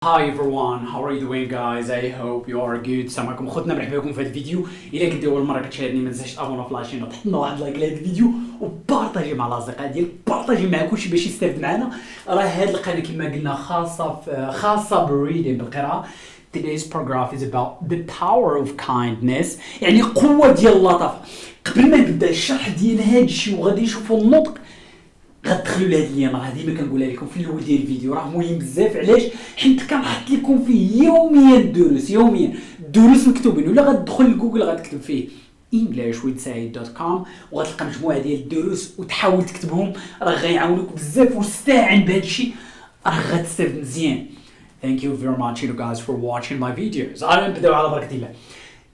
Hi everyone, how are you doing guys? I hope you are good. السلام عليكم خوتنا، مرحبا بكم في هذا الفيديو. الا كنتي اول مره كتشاهدني ما تنساش تابونا في لاشين وتحط لنا واحد لايك لهذا الفيديو وبارطاجي مع الاصدقاء ديالك، بارطاجي مع كلشي باش يستافد معنا. راه هذه القناه كما قلنا خاصه بالريدين بالقراءه. Today's paragraph is about the power of kindness، يعني قوه ديال اللطافه. قبل ما نبدا الشرح ديال هذا الشيء وغادي نشوفوا النطق، غتدخلوا لهاد اللين، راه ديما كنقولها لكم في الاول ديال الفيديو، راه مهم بزاف. علاش؟ حيت كنحط لكم فيه يوميا دروس مكتوبين، ولا غتدخل لجوجل غتكتب فيه englishwithsaid.com وغتلقى مجموعه ديال الدروس وتحاول تكتبهم، راه غيعاونوك بزاف. واستعن بهذا الشيء راه غتستافد مزيان. Thank you very much you guys for watching my videos. أنا نبداو على بركة الله.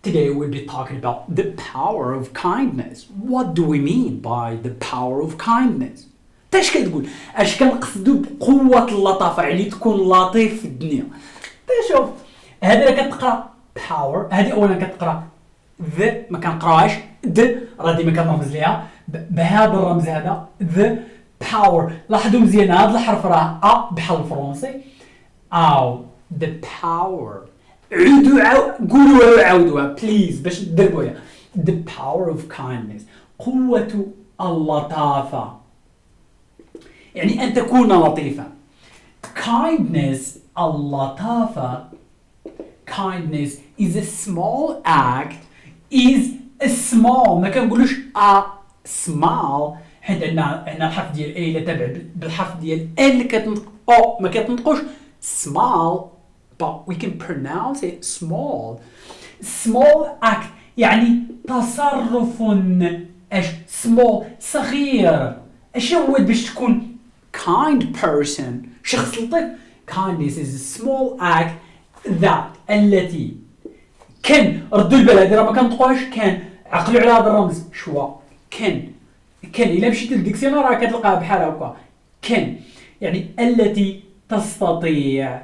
Today we'll be talking about the power of kindness. What do we mean by the power of kindness؟ اش كتقول؟ اش كنقصدوا بقوه اللطافه؟ يعني تكون لطيف في الدنيا. شوف هذه راه كتقرا باور، هذه اولا كتقرا ذا، ما كنقراهاش د، راه ديما كنرمز ليها بهذا الرمز هذا ذا باور. لاحظوا مزيان هذا الحرف راه ا بحال الفرنسي او ذا باور. قولوها وعاودوها بليز باش تدربوها. the power of kindness، قوه اللطافه، يعني أن تكون لطيفا. kindness اللطافة، kindness is a small act، is a small، ما كنقولوش a small حيت عندنا الحرف ديال A اللي تابع بالحرف ديال L اللي كتنطق O ما كتنطقوش small but we can pronounce it small act، يعني تصرف small صغير. اش هو باش تكون kind person شخص لطيف؟ kindness is a small act that التي كان، ردوا البال هذه راه ما كنطقوهاش، كان عقلوا على هذا الرمز شوا كان الا مشيت للديكسيونير راه كتلقاها بحال هكا كان، يعني التي تستطيع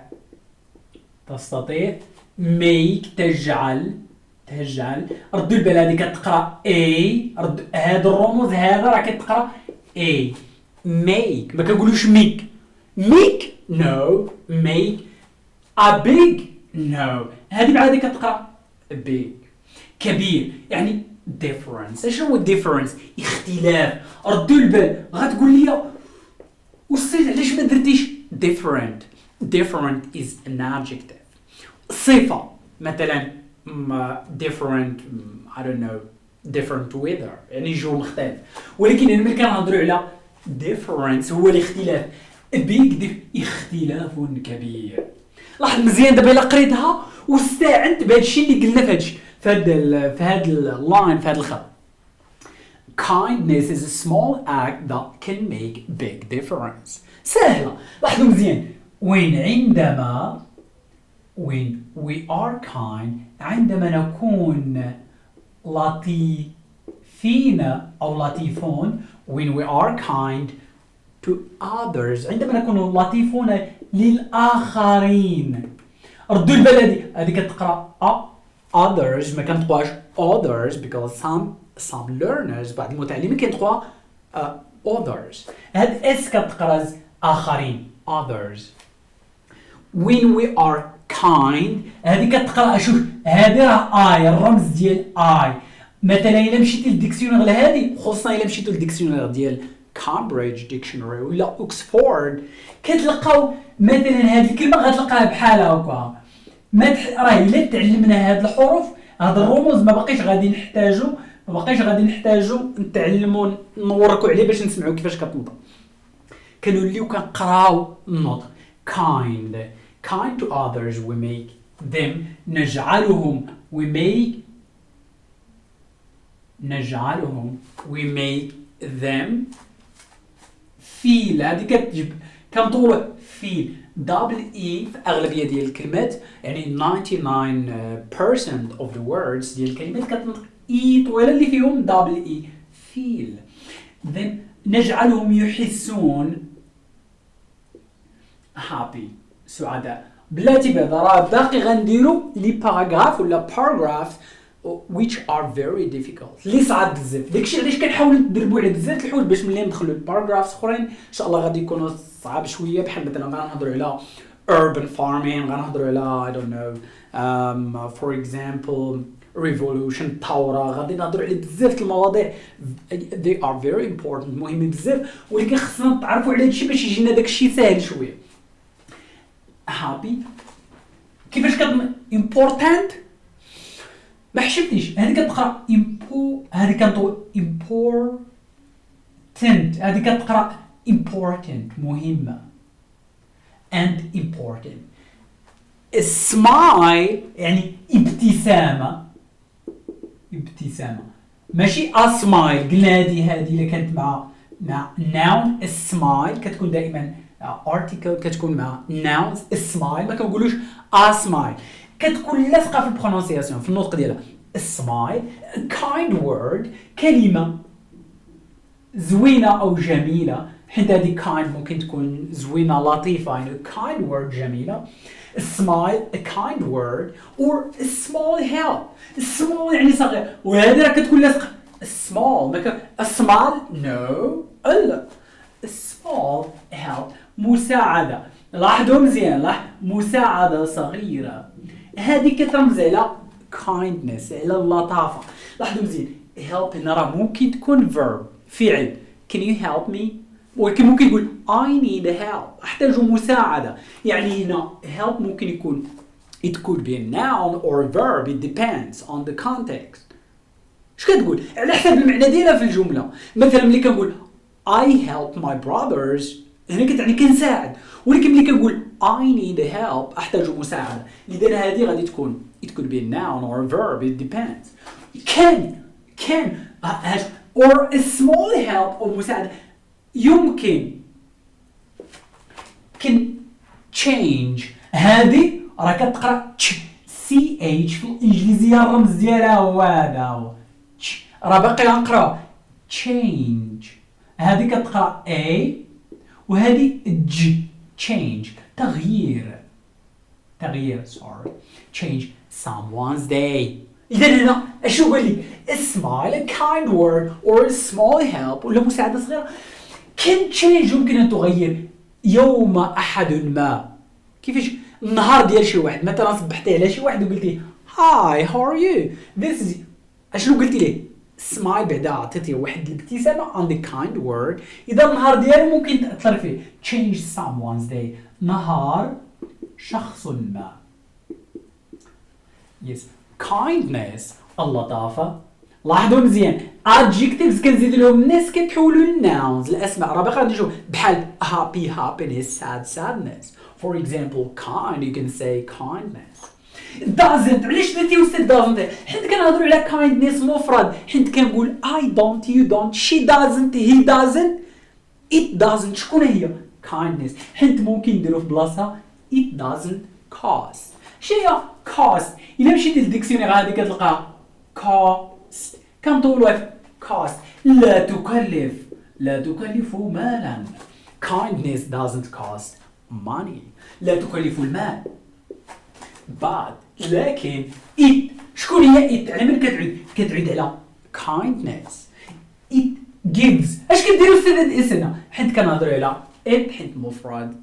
make تجعل. ردوا البال هذه كتقرا a، هذا الرموز هذا راه كتقرا a make، ما كنقولوش make no make a big no، هذه بعد كتقرا big كبير، يعني difference. اش هو difference؟ اختلاف. ردوا البال غتقول لي وصيت علاش ما درتيش different is an adjective، صفه مثلا different I don't know different weather، يعني جو مختلف. ولكن هنا ملي كنهضروا على difference هو الاختلاف، big اختلاف كبير. لاحظ مزيان دابا الا قريتها واستعنت بهذا الشيء اللي قلنا في هذا اللاين، في هذا الخط. kindness is a small act that can make big difference. سهله. لاحظوا مزيان when we are kind، عندما نكون لطيفين أو لطيفون، when we are kind to others، عندما نكون لطيفون للآخرين. ردوا البال هذه كتقرأ others، ما كنطقوهاش others because some learners بعض المتعلمين كينطقوها others. هاد اس كتقرا آخرين others. when we are kind هذه كتقرا، شوف هذه راه اي، الرمز ديال اي. مثلا الا مشيتي للديكسيونير لهذه، خصوصا الا مشيتو للديكسيونير ديال كامبريدج ديكشنري ولا اوكسفورد، كتلقاو مثلا هذه الكلمه غتلقاها بحال هكا. راه الا تعلمنا هاد الحروف هاد الرموز ما بقيش غادي نحتاجو نتعلموا نوركوا عليه باش نسمعوا كيفاش كتنطق. كنوليو كنقراو النطق. kind to others we make them، نجعلهم we make them feel. هذه كتجيب كنطولوا feel double e في اغلبيه ديال الكلمات، يعني 99% of the words ديال الكلمات كتنطق e طويله اللي فيهم double e feel. then نجعلهم يحسون happy سعداء. بلاتي بعدا راه باقي غنديروا لي باراغراف ولا paragraphs which are very difficult، اللي صعب بزاف. داكشي علاش كنحاولوا ندربوا على بزاف الحوايج باش ملي ندخلوا الباراغرافs اخرين ان شاء الله غادي يكونوا صعاب شويه، بحال مثلا غنهضروا على urban farming غنهضروا على I don't know for example revolution الثورة غادي نهضروا على بزاف المواضيع they are very important مهمين بزاف ولكن خصنا نتعرفوا على هادشي باش يجينا داكشي ساهل شويه happy كيفاش important ما حشمتيش هذه كتقرا هذه كنطو important هذه كتقرا important مهمه and important smile يعني ابتسامه ماشي اسمايل قلنا هذه اللي كانت مع noun smile كتكون دائما article كتكون مع nouns smile ما كنقولوش اسمايل كتكون لاصقه في البرونونسياسيون في النطق ديالها smile kind word كلمه زوينه او جميله حيت هذه kind ممكن تكون زوينه لطيفه يعني kind word جميله smile a kind word or a small help small يعني صغير وهذه راه كتكون لاصقه small a small no لا small help مساعده لاحظوا مزيان مساعده صغيره هذه كترمز على kindness على اللطافه لاحظوا مزيان help هنا راه ممكن تكون verb فعل can you help me ولكن ممكن يقول I need help احتاج مساعده يعني هنا help ممكن يكون it could be a noun or a verb it depends on the context اش كتقول على حسب المعنى ديالها في الجمله مثلا ملي كنقول I help my brothers هنا كتعني كنساعد ولكن ملي كنقول I need help احتاج مساعده لذا هذه غادي تكون it could be a noun or a verb it depends can or a small help or مساعده يمكن can change هذه راه كتقرا ch في الانجليزيه الرمز ديالها هو هذا راه باقي غنقراو change هذه كتقرا a وهذه g change تغيير sorry change someone's day اذا هنا اشنو قال لي smile a kind word or a small help ولا مساعده صغيره can change يمكن ان تغير يوم احد ما كيفاش النهار ديال شي واحد مثلا صبحتي على شي واحد وقلتي hi how are you this is اشنو قلتي ليه smile بعدا عطيتيه واحد الابتسامه on the kind word اذا النهار ديالو ممكن تاثر فيه change someone's day نهار شخص ما yes kindness اللطافه لاحظوا مزيان adjectives كنزيد لهم الناس كتحولوا للناونز الاسماء راه باقي غادي نشوف بحال happy happiness sad sadness for example kind you can say kindness doesn't علاش درتي استاذ doesn't حيت كنهضروا على kindness مفرد حيت كنقول I don't you don't she doesn't he doesn't it doesn't شكون هي kindness حيت ممكن نديرو في بلاصه it doesn't cost شنو cost الا مشيتي للديكسيونير غادي كتلقى cost كنطولوا في cost لا تكلف مالا kindness doesn't cost money لا تكلف المال but لكن it شكون هي it على من كتعود على kindness it gives اش كديروا استاذ الاس هنا حيت كنهضروا على it حيت مفرد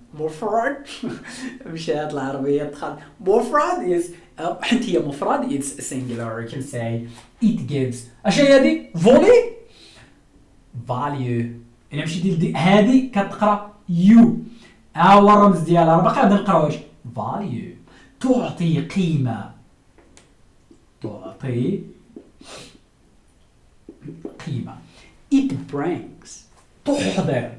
مشات العربيه دخل مفرد is حيت هي مفرد it's singular you can say it gives اش هي هذه فولي value الا مشيتي هذه كتقرا you هو الرمز ديالها راه باقي غادي نقراوش value تعطي قيمه it brings تحضر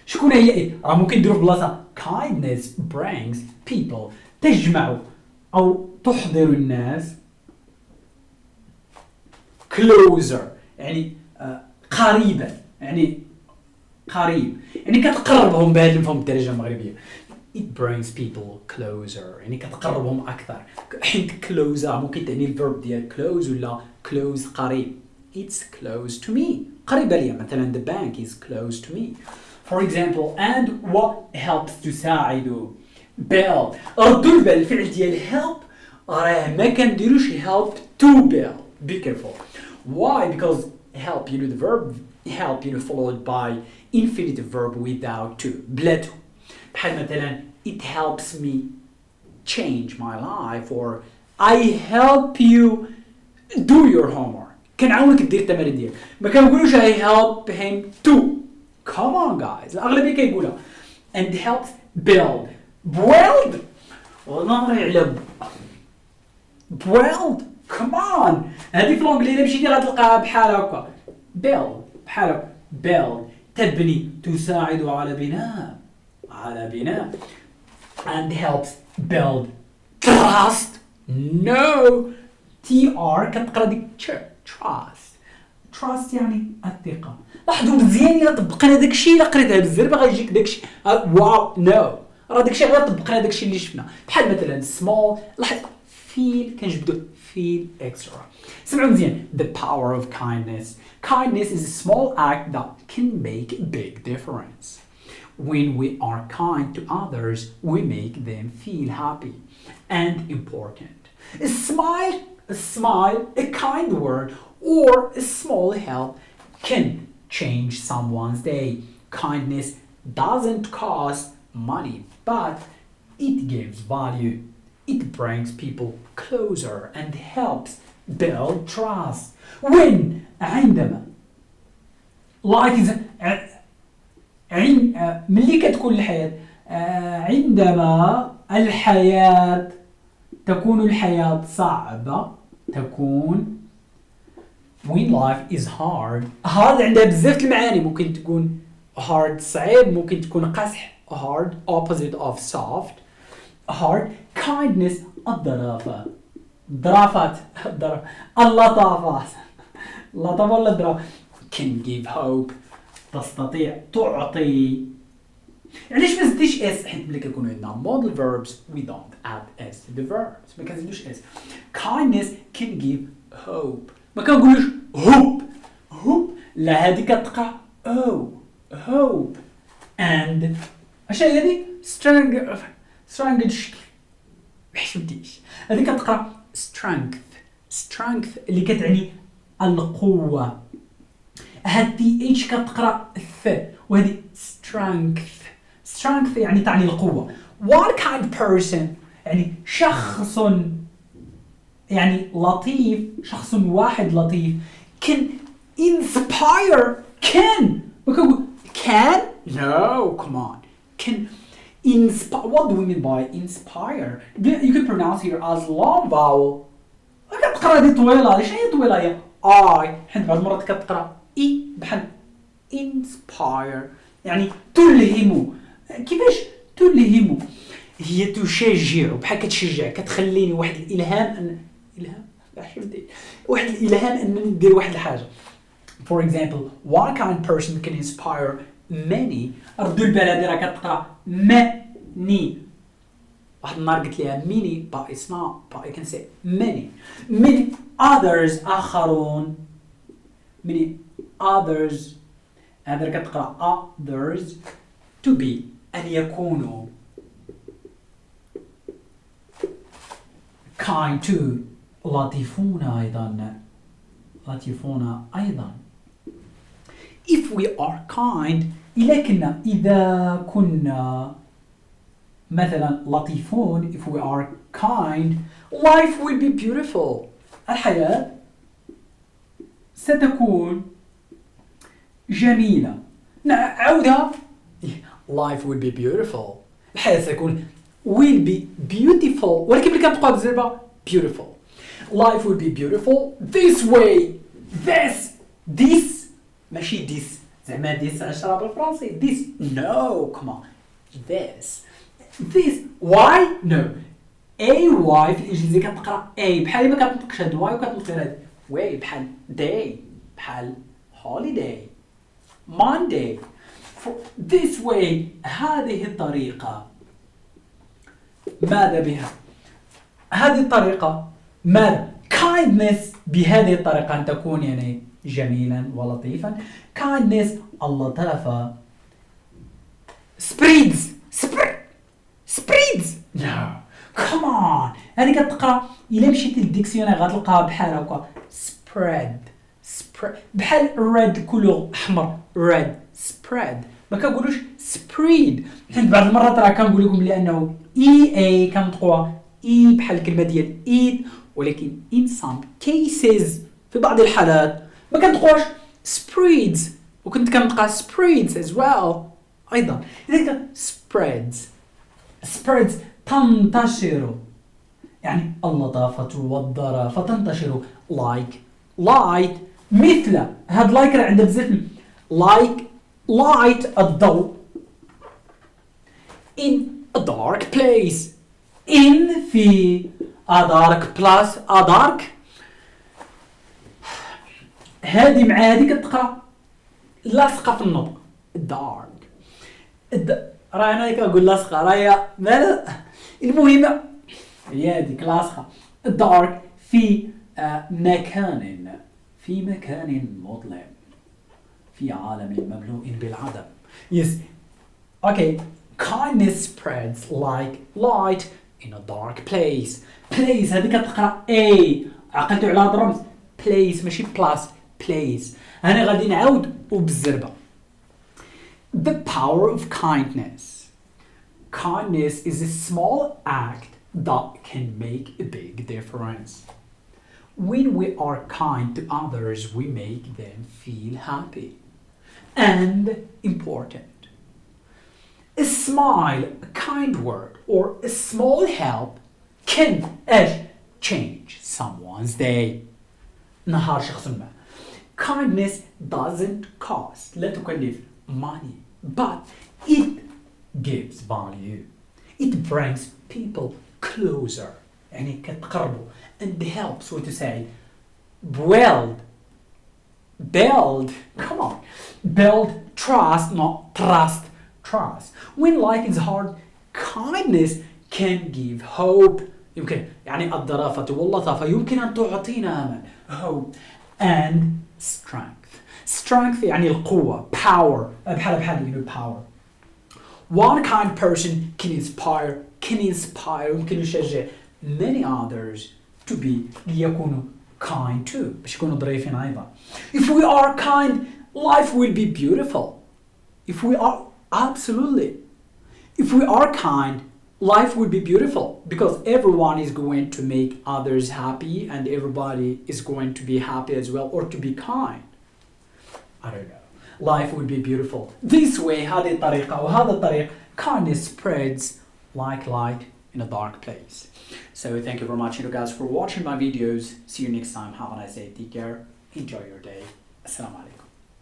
شكون هي راه ممكن نديرو في بلاصه kindness brings people تجمع او تحضر الناس closer يعني قريبا يعني قريب يعني كتقربهم بهذا المفهوم بالدرجه المغربيه it brings people closer يعني كتقربهم اكثر حيت closer ممكن تعني الفيرب ديال close ولا close قريب it's close to me قريبه ليا مثلا the bank is close to me for example and what helps تساعد build ردوا البال الفعل ديال help راه ما كنديروش help to build be careful why because help the verb help followed by infinitive verb without to بلا to بحال مثلا it helps me change my life, or I help you do your homework. كنعاونك دير التمارين ديالك. ما كنقولوش I help him to. Come on guys. الأغلبية كيقولها. And helps build. Build. ونهضر على build. Come on. هذه في الانجليزي إلا مشيتي غتلقاها بحال هكا. Build. بحال هكا. Build. تبني. تساعد على بناء. And helps build trust. No. TR كتقرا ديك trust يعني الثقة. لاحظوا مزيان إلا طبقنا داكشي إلا قريتها بزاف باغا يجيك داكشي واو نو راه داكشي غير طبقنا داكشي اللي شفنا بحال مثلا small لاحظ feel كنجبدو feel extra. سمعوا مزيان. The power of kindness. Kindness is a small act that can make a big difference. When we are kind to others, we make them feel happy and important. A smile, a kind word, or a small help can change someone's day. Kindness doesn't cost money, but it gives value. It brings people closer and helps build trust. عندما life is ملي كتكون الحياة عندما الحياة تكون الحياة صعبة تكون when life is hard عندها بزاف المعاني. ممكن تكون hard صعيب, ممكن تكون قسح hard opposite of soft. hard kindness الظرافة اللطافات ولا الظرافة can give hope تستطيع تعطي. علاش ما زدتيش اس؟ حيت ملي كيكونوا عندنا modal verbs we don't add s to the verbs, ما كنزيدوش s. kindness can give hope, ما كنقولوش hope لا هذه كتقرا hope and اش هي هذه strength ما حشمتيش هذه كتقرا strength اللي كتعني القوة. هاد th كتقرا ث وهذه strength يعني تعني القوة. one kind person يعني شخص يعني لطيف, شخص واحد لطيف can inspire can no come on can inspire. What do we mean by inspire? You can pronounce here as long vowel. كتقرا هذه طويلة. ليش هي طويلة؟ هي I حيت بعض المرات كتقرا اي بحال inspire يعني تلهم. كيفاش تلهم؟ هي تشجع, بحال كتشجع, كتخليني واحد الالهام واحد الالهام ان ندير واحد الحاجه. For example, one kind person can inspire many. ردوا البال هذه راه كتقرا many. واحد النهار قلت لها many but it's not, but I can say many others آخرون. many others هذا كتقرا others to be أن يكونوا kind to لطيفون أيضا. if we are kind إذا كنا مثلا لطيفون, if we are kind, life will be beautiful. الحياة ستكون جميلة. نعودها. life will be beautiful. الحياة ستكون will be beautiful. ولكن ملي كنبقاو بزربة beautiful. life will be beautiful this way. this ماشي this زعما this عشرة بالفرنسي. this no come on this why no ay في الانجليزي كتقرا a بحال ما كتنطقش هاد واي وكتنطق هاد way بحال day بحال holiday Monday. this way هذه الطريقة. ماذا بها؟ هذه الطريقة ماذا؟ kindness بهذه الطريقة أن تكون يعني جميلا ولطيفا. kindness اللطافة. spreads no come on هذه كتقرا إلا مشيتي للديكسيونير غتلقاها بحال هكا spread بحال red كولور أحمر red spread ما كنقولوش spread. حيت بعض المرات راه كنقول لكم لانه اي كنطقوها اي بحال الكلمه ديال eat، ولكن in some cases في بعض الحالات ما كنطقوهاش spreads، وكنت كنطقها spreads as well ايضا. اذا spreads تنتشر، يعني اللطافة والظرافة تنتشر. like light، مثل هاد لايك راه عندها بزاف like light الضوء in a dark place. in في a dark plus a dark، هادي مع هادي كتقرا لاصقه في النطق dark. راه انا كنقول لاصقه راهي مالا، المهم هي هذيك لاصقه. dark في مكان مظلم، في عالم مملوء بالعدم. yes okay. kindness spreads like light in a dark place. place هذه كتقرا اي، عقلتوا على هذا الرمز place ماشي بلاس place. انا غادي نعاود وبالزربه. the power of kindness. kindness is a small act that can make a big difference. when we are kind to others, we make them feel happy and important. A smile, a kind word, or a small help can change someone's day. نهار شخص ما. Kindness doesn't cost، لا تكلف money, but it gives value. It brings people closer، يعني كتقربوا. and helps what to say build come on build trust, not trust. when life is hard, kindness can give hope. يمكن يعني الظرافة واللطافة يمكن أن تعطينا أمل hope and strength يعني القوة power بحال power. one kind person can inspire يمكن يشجع many others to be ليكونوا kind too، باش يكونوا ظريفين أيضا. if we are kind, life will be beautiful. if we are kind, life will be beautiful because everyone is going to make others happy and everybody is going to be happy as well, or to be kind. I don't know. Life will be beautiful. This way هذه الطريقة وهذا الطريق kindness spreads like light in a dark place. So thank you very much, you guys, for watching my videos. See you next time. Have a nice day. Take care. Enjoy your day. Assalamu alaikum.